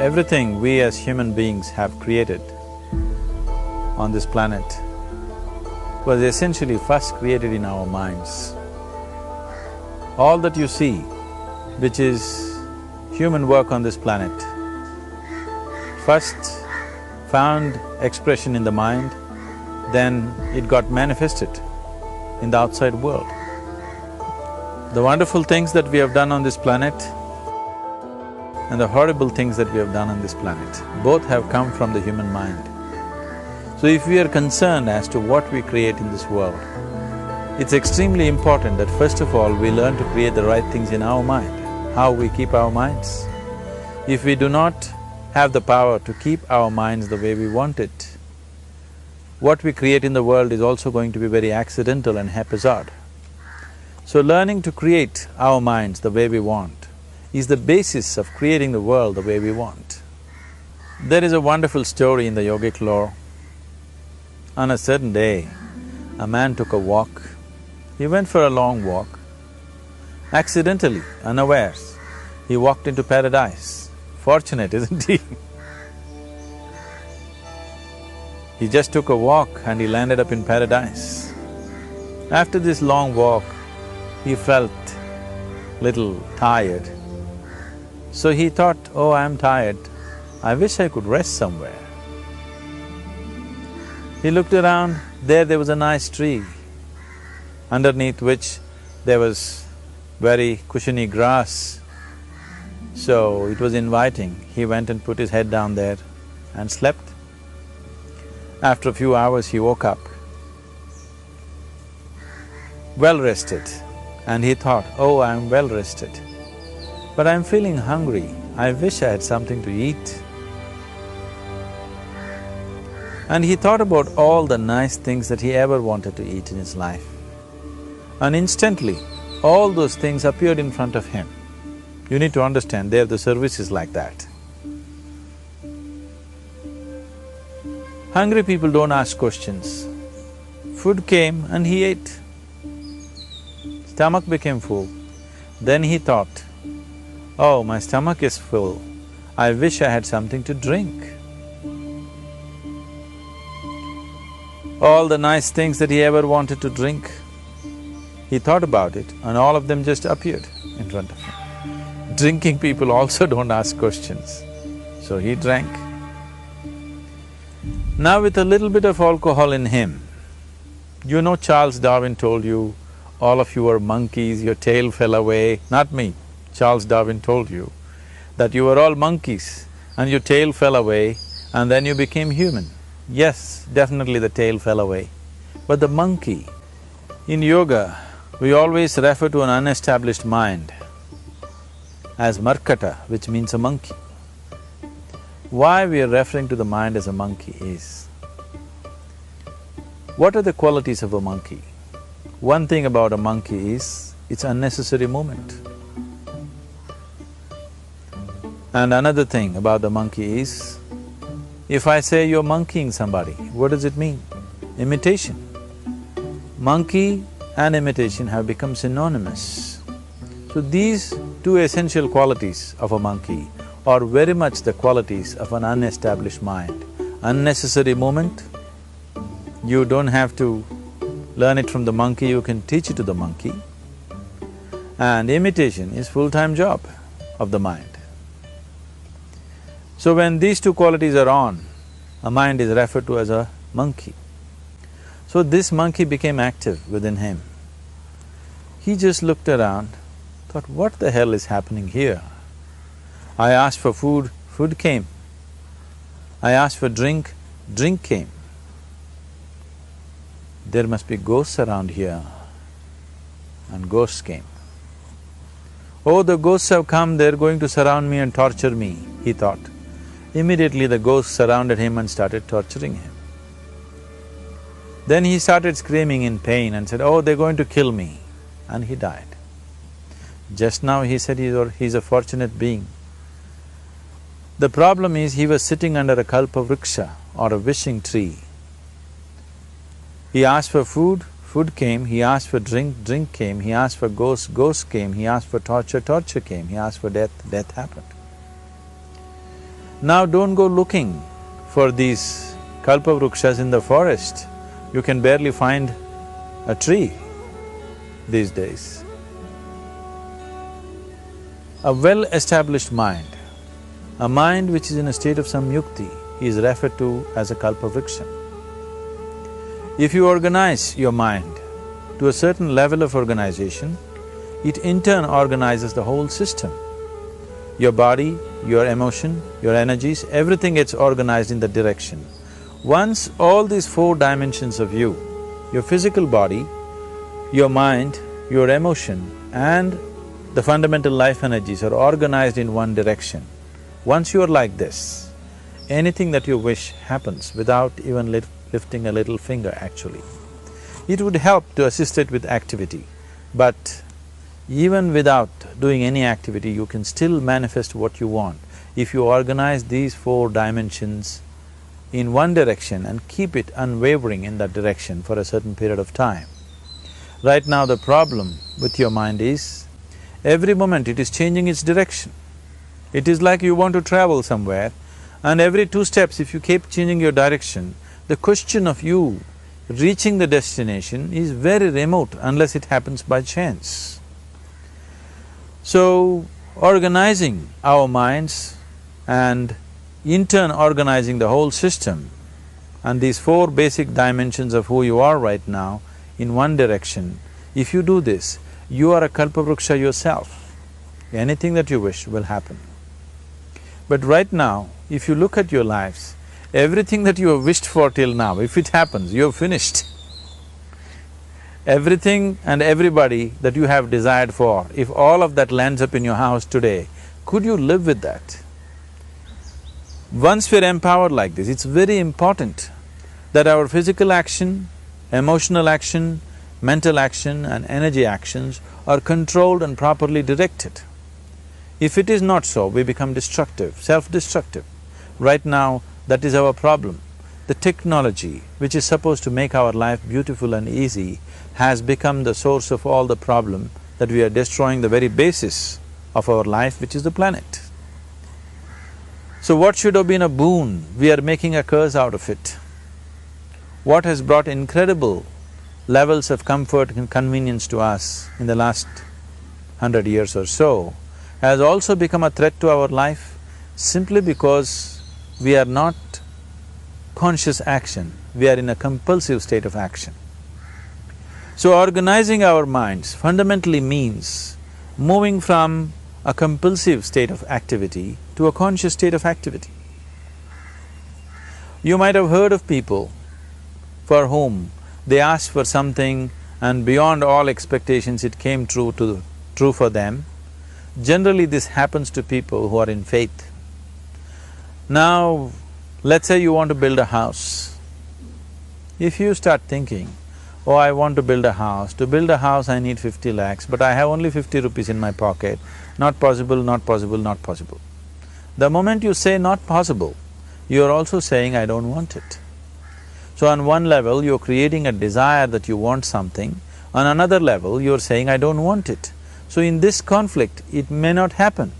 Everything we as human beings have created on this planet was essentially first created in our minds. All that you see, which is human work on this planet, first found expression in the mind, then it got manifested in the outside world. The wonderful things that we have done on this planet and the horrible things that we have done on this planet, both have come from the human mind. So if we are concerned as to what we create in this world, it's extremely important that first of all we learn to create the right things in our mind, how we keep our minds. If we do not have the power to keep our minds the way we want it, what we create in the world is also going to be very accidental and haphazard. So learning to create our minds the way we want is the basis of creating the world the way we want. There is a wonderful story in the yogic lore. On a certain day, a man took a walk. He went for a long walk. Accidentally, unawares, he walked into paradise. Fortunate, isn't he? He just took a walk and he landed up in paradise. After this long walk, he felt little tired. So he thought, oh, I'm tired, I wish I could rest somewhere. He looked around, there was a nice tree, underneath which there was very cushiony grass. So it was inviting. He went and put his head down there and slept. After a few hours he woke up, well rested, and he thought, oh, I'm well rested, but I'm feeling hungry, I wish I had something to eat. And he thought about all the nice things that he ever wanted to eat in his life. And instantly, all those things appeared in front of him. You need to understand, there the service is like that. Hungry people don't ask questions. Food came and he ate. Stomach became full. Then he thought, oh, my stomach is full, I wish I had something to drink. All the nice things that he ever wanted to drink, he thought about it and all of them just appeared in front of him. Drinking people also don't ask questions, so he drank. Now with a little bit of alcohol in him, you know Charles Darwin told you, all of you are monkeys, your tail fell away. Not me, Charles Darwin told you that you were all monkeys and your tail fell away and then you became human. Yes, definitely the tail fell away. But the monkey, in yoga, we always refer to an unestablished mind as markata, which means a monkey. Why we are referring to the mind as a monkey is, what are the qualities of a monkey? One thing about a monkey is, it's unnecessary movement. And another thing about the monkey is, if I say you're monkeying somebody, what does it mean? Imitation. Monkey and imitation have become synonymous. So these two essential qualities of a monkey are very much the qualities of an unestablished mind. Unnecessary movement, you don't have to learn it from the monkey, you can teach it to the monkey. And imitation is full-time job of the mind. So when these two qualities are on, a mind is referred to as a monkey. So this monkey became active within him. He just looked around, thought, what the hell is happening here? I asked for food, food came. I asked for drink, drink came. There must be ghosts around here, and ghosts came. Oh, the ghosts have come, they're going to surround me and torture me, he thought. Immediately the ghosts surrounded him and started torturing him. Then he started screaming in pain and said, oh, they're going to kill me, and he died. Just now he said he's a fortunate being. The problem is he was sitting under a kalpavriksha or a wishing tree. He asked for food, food came, he asked for drink, drink came, he asked for ghost, ghost came, he asked for torture, torture came, he asked for death, death happened. Now don't go looking for these kalpavrukshas in the forest. You can barely find a tree these days. A well-established mind, a mind which is in a state of samyukti, is referred to as a kalpavriksha. If you organize your mind to a certain level of organization, it in turn organizes the whole system. Your body, your emotion, your energies, everything gets organized in that direction. Once all these four dimensions of you, your physical body, your mind, your emotion and the fundamental life energies are organized in one direction, once you are like this, anything that you wish happens without even lifting a little finger actually. It would help to assist it with activity, but even without doing any activity, you can still manifest what you want if you organize these four dimensions in one direction and keep it unwavering in that direction for a certain period of time. Right now the problem with your mind is, every moment it is changing its direction. It is like you want to travel somewhere and every 2 steps if you keep changing your direction, the question of you reaching the destination is very remote unless it happens by chance. So, organizing our minds and in turn organizing the whole system and these four basic dimensions of who you are right now in one direction, if you do this, you are a kalpavruksha yourself. Anything that you wish will happen. But right now, if you look at your lives, everything that you have wished for till now, if it happens, you have finished. Everything and everybody that you have desired for, if all of that lands up in your house today, could you live with that? Once we're empowered like this, it's very important that our physical action, emotional action, mental action and energy actions are controlled and properly directed. If it is not so, we become destructive, self-destructive. Right now, that is our problem. The technology, which is supposed to make our life beautiful and easy, has become the source of all the problem that we are destroying the very basis of our life, which is the planet. So what should have been a boon, we are making a curse out of it. What has brought incredible levels of comfort and convenience to us in the last 100 years or so has also become a threat to our life simply because we are not conscious action, we are in a compulsive state of action. So organizing our minds fundamentally means moving from a compulsive state of activity to a conscious state of activity. You might have heard of people for whom they asked for something and beyond all expectations it came true for them. Generally this happens to people who are in faith. Now, let's say you want to build a house. If you start thinking, oh, I want to build a house, to build a house I need 50 lakhs, but I have only 50 rupees in my pocket, not possible, not possible, not possible. The moment you say not possible, you're also saying I don't want it. So on one level, you're creating a desire that you want something, on another level, you're saying I don't want it. So in this conflict, it may not happen.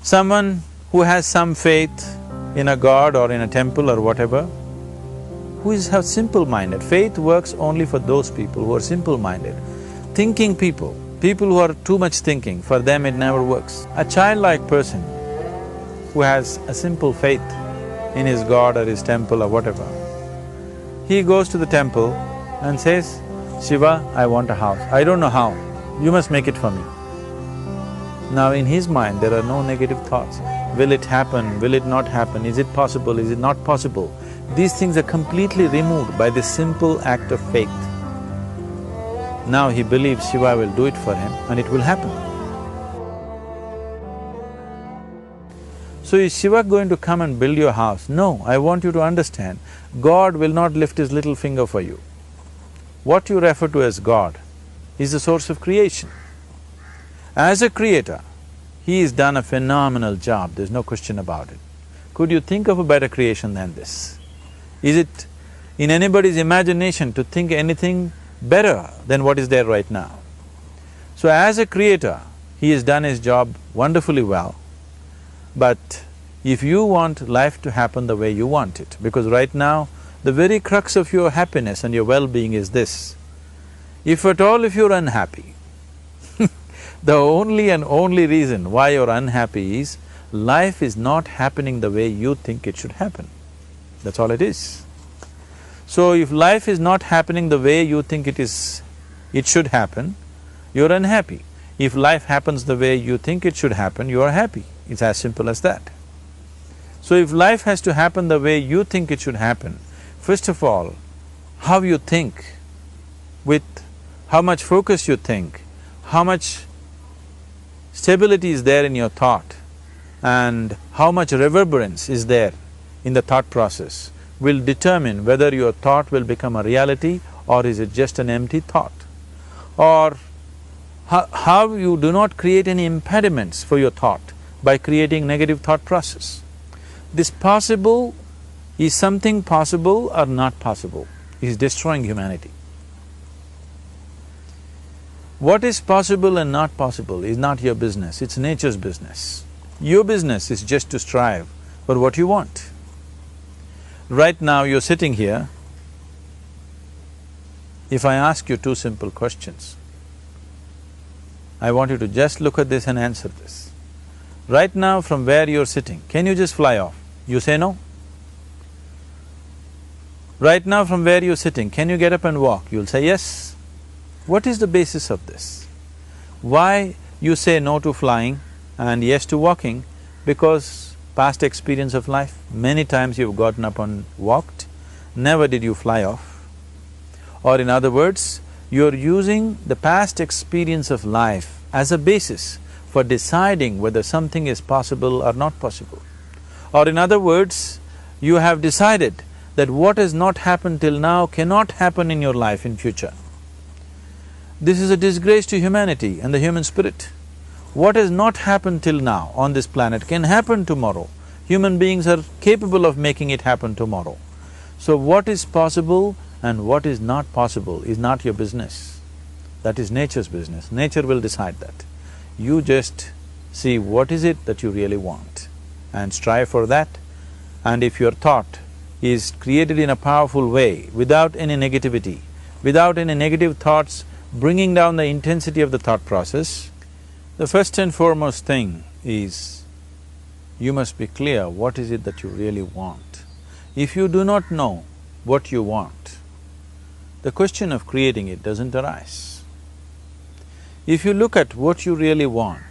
Someone who has some faith in a god or in a temple or whatever, who is simple-minded. Faith works only for those people who are simple-minded. Thinking people, people who are too much thinking, for them it never works. A childlike person who has a simple faith in his god or his temple or whatever, he goes to the temple and says, Shiva, I want a house. I don't know how, you must make it for me. Now in his mind there are no negative thoughts. Will it happen? Will it not happen? Is it possible? Is it not possible? These things are completely removed by this simple act of faith. Now he believes Shiva will do it for him and it will happen. So is Shiva going to come and build your house? No, I want you to understand, God will not lift his little finger for you. What you refer to as God is the source of creation. As a creator, he has done a phenomenal job, there's no question about it. Could you think of a better creation than this? Is it in anybody's imagination to think anything better than what is there right now? So as a creator, he has done his job wonderfully well, but if you want life to happen the way you want it. Because right now, the very crux of your happiness and your well-being is this. If at all if you're unhappy, the only and only reason why you're unhappy is life is not happening the way you think it should happen. That's all it is. So if life is not happening the way you think it should happen, you're unhappy. If life happens the way you think it should happen, you are happy. It's as simple as that. So if life has to happen the way you think it should happen, first of all, how you think, with how much focus you think, how much stability is there in your thought, and how much reverberance is there in the thought process will determine whether your thought will become a reality or is it just an empty thought. Or how you do not create any impediments for your thought by creating negative thought process. This possible is something possible or not possible, is destroying humanity. What is possible and not possible is not your business, it's nature's business. Your business is just to strive for what you want. Right now you're sitting here, if I ask you two simple questions, I want you to just look at this and answer this. Right now from where you're sitting, can you just fly off? You say no. Right now from where you're sitting, can you get up and walk? You'll say yes. What is the basis of this? Why you say no to flying and yes to walking? Because past experience of life, many times you've gotten up and walked, never did you fly off. Or in other words, you're using the past experience of life as a basis for deciding whether something is possible or not possible. Or in other words, you have decided that what has not happened till now cannot happen in your life in future. This is a disgrace to humanity and the human spirit. What has not happened till now on this planet can happen tomorrow. Human beings are capable of making it happen tomorrow. So what is possible and what is not possible is not your business. That is nature's business. Nature will decide that. You just see what is it that you really want and strive for that. And if your thought is created in a powerful way, without any negativity, without any negative thoughts bringing down the intensity of the thought process, the first and foremost thing is you must be clear what is it that you really want. If you do not know what you want, the question of creating it doesn't arise. If you look at what you really want,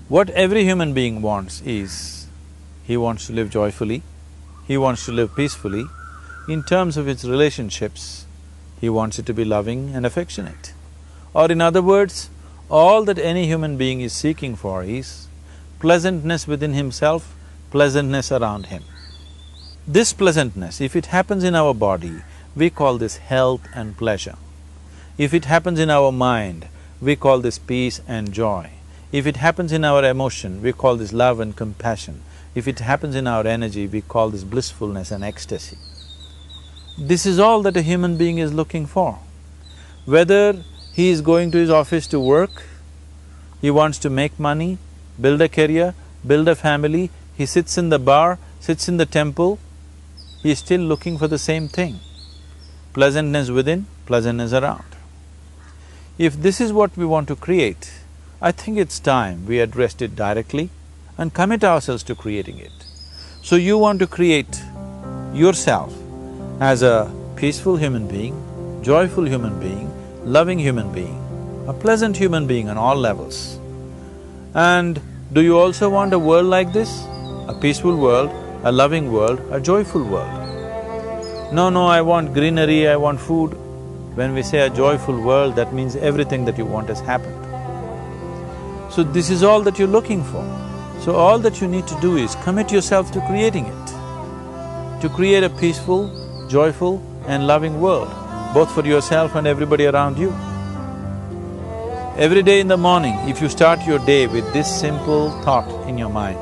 what every human being wants is, he wants to live joyfully, he wants to live peacefully. In terms of its relationships, he wants it to be loving and affectionate. Or in other words, all that any human being is seeking for is pleasantness within himself, pleasantness around him. This pleasantness, if it happens in our body, we call this health and pleasure. If it happens in our mind, we call this peace and joy. If it happens in our emotion, we call this love and compassion. If it happens in our energy, we call this blissfulness and ecstasy. This is all that a human being is looking for. Whether he is going to his office to work, he wants to make money, build a career, build a family, he sits in the bar, sits in the temple, he is still looking for the same thing. Pleasantness within, pleasantness around. If this is what we want to create, I think it's time we addressed it directly and commit ourselves to creating it. So you want to create yourself as a peaceful human being, joyful human being, loving human being, a pleasant human being on all levels. And do you also want a world like this? A peaceful world, a loving world, a joyful world? No, I want greenery, I want food. When we say a joyful world, that means everything that you want has happened. So this is all that you're looking for. So all that you need to do is commit yourself to creating it, to create a peaceful, joyful and loving world, both for yourself and everybody around you. Every day in the morning, if you start your day with this simple thought in your mind,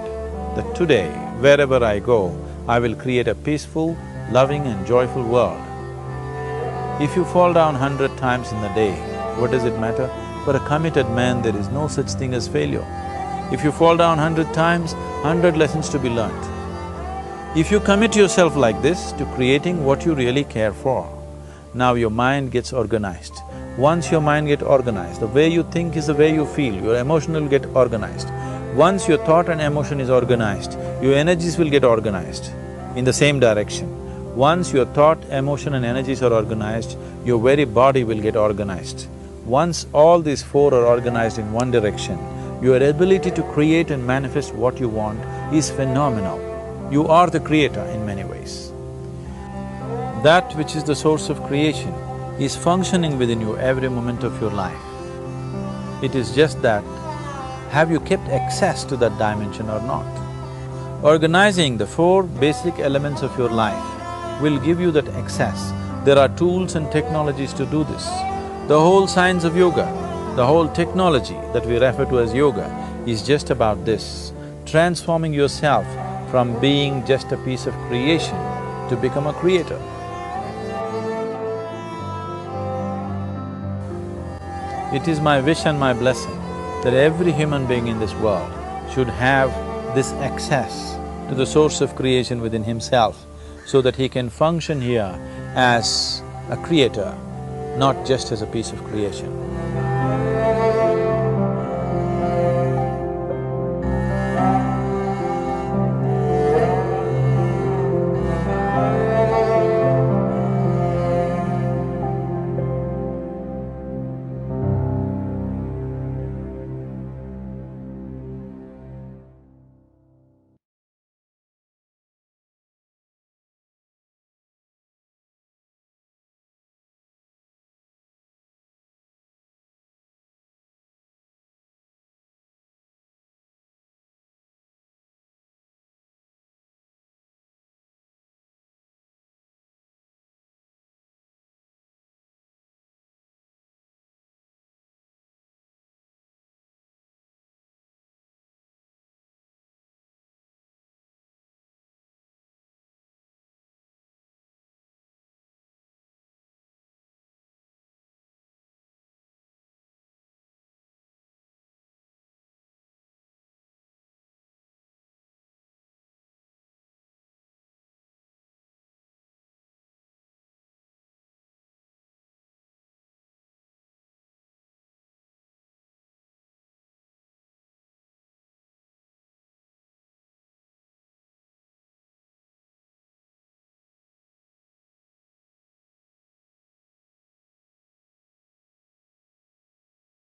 that today, wherever I go, I will create a peaceful, loving and joyful world. If you fall down 100 times in the day, what does it matter? For a committed man, there is no such thing as failure. If you fall down 100 times, 100 lessons to be learnt. If you commit yourself like this to creating what you really care for, now your mind gets organized. Once your mind gets organized, the way you think is the way you feel, your emotion will get organized. Once your thought and emotion is organized, your energies will get organized in the same direction. Once your thought, emotion and energies are organized, your very body will get organized. Once all these four are organized in one direction, your ability to create and manifest what you want is phenomenal. You are the creator in many ways. That which is the source of creation is functioning within you every moment of your life. It is just that, have you kept access to that dimension or not? Organizing the four basic elements of your life will give you that access. There are tools and technologies to do this. The whole science of yoga, the whole technology that we refer to as yoga is just about this, transforming yourself from being just a piece of creation to become a creator. It is my wish and my blessing that every human being in this world should have this access to the source of creation within himself, so that he can function here as a creator, not just as a piece of creation.